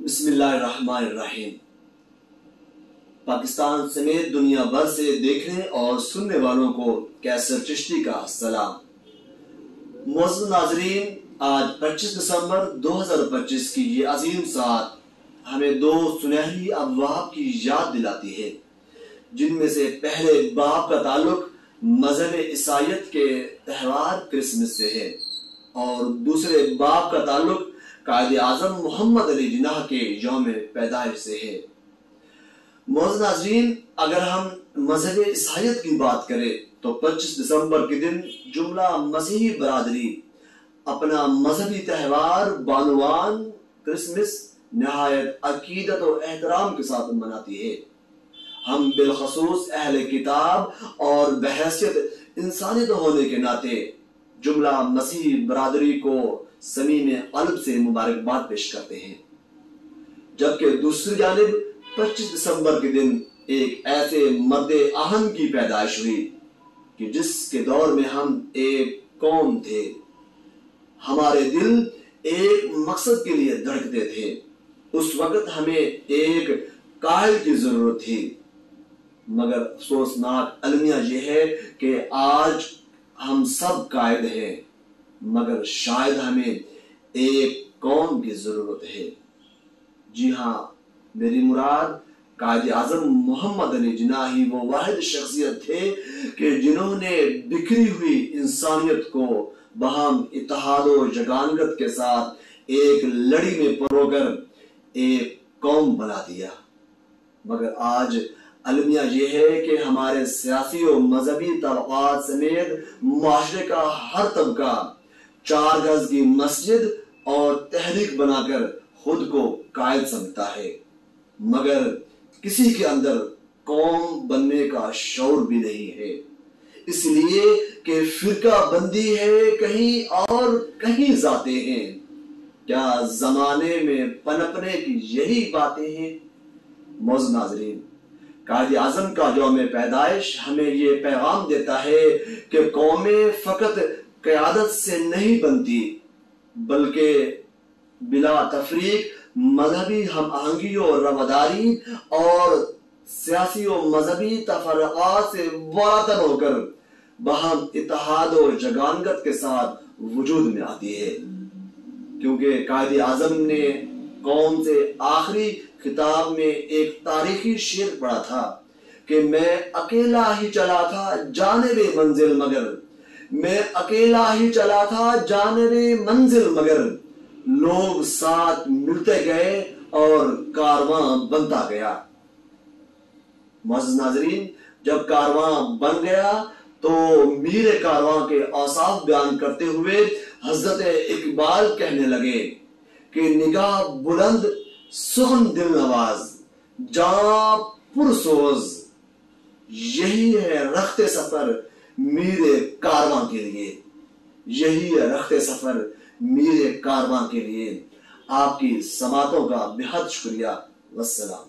بسم اللہ الرحمن الرحیم۔ پاکستان سمیت دنیا بھر سے دیکھنے اور سننے والوں کو کیسر چشتی کا سلام۔ معزز ناظرین، آج 25 دسمبر 2025 کی یہ عظیم ساعت ہمیں دو سنہری ابواب کی یاد دلاتی ہے، جن میں سے پہلے باب کا تعلق مذہب عیسائیت کے تہوار کرسمس سے ہے اور دوسرے باب کا تعلق قائد اعظم محمد علی جناح کے یوم پیدائش سے ہے۔ معزز ناظرین، اگر ہم مذہب عیسائیت کی بات کریں تو 25 دسمبر کے دن جملہ مسیحی برادری اپنا مذہبی تہوار بانوان کرسمس نہایت عقیدت و احترام کے ساتھ مناتی ہے۔ ہم بالخصوص اہل کتاب اور بحیثیت انسانیت ہونے کے ناطے جملہ مسیحی برادری کو صمیم قلب سے مبارکباد پیش کرتے ہیں، جبکہ دوسری جانب 25 دسمبر کے دن ایک ایسے مرد اہم کی پیدائش ہوئی کہ جس کے دور میں ہم ایک قوم تھے، ہمارے دل ایک مقصد کے لیے دھڑکتے تھے۔ اس وقت ہمیں ایک قائد کی ضرورت تھی، مگر افسوسناک المیہ یہ ہے کہ آج ہم سب قائد ہیں، مگر شاید ہمیں ایک قوم کی ضرورت ہے۔ جی ہاں، میری مراد قائد اعظم محمد علی جناح ہی وہ واحد شخصیت تھے کہ جنہوں نے بکھری ہوئی انسانیت کو باہم اتحاد و یگانگت کے ساتھ ایک لڑی میں پرو کر ایک قوم بنا دیا۔ مگر آج المیہ یہ ہے کہ ہمارے سیاسی و مذہبی طبقات سمیت معاشرے کا ہر طبقہ 4 گز کی مسجد اور تحریک بنا کر خود کو قائد سمجھتا ہے، مگر کسی کے اندر قوم بننے کا شعور بھی نہیں ہے، اس لیے کہ فرقہ بندی ہے کہیں اور کہیں ذاتیں ہیں۔ کیا زمانے میں پنپنے کی یہی باتیں ہیں؟ معزز ناظرین، قائد اعظم کا یوم پیدائش ہمیں یہ پیغام دیتا ہے کہ قومیں فقط قیادت سے نہیں بنتی، بلکہ بلا تفریق مذہبی ہم آہنگی و رواداری اور سیاسی و مذہبی تفرقات سے وارتن ہو کر باہم اتحاد و یگانگت کے ساتھ وجود میں آتی ہے، کیونکہ قائد اعظم نے قوم سے آخری خطاب میں ایک تاریخی شعر پڑھا تھا کہ میں اکیلا ہی چلا تھا جانب منزل مگر، میں اکیلا ہی چلا تھا جانب منزل مگر، لوگ ساتھ ملتے گئے اور کارواں بنتا گیا۔ معزز ناظرین، جب کارواں بن گیا تو میر کارواں کے اوصاف بیان کرتے ہوئے حضرت اقبال کہنے لگے کہ نگاہ بلند سخن دل نواز جاں پرسوز، یہی ہے رخت سفر میر کارواں کے لیے، یہی ہے رخت سفر میر کارواں کے لیے۔ آپ کی سماعتوں کا بہت شکریہ، والسلام۔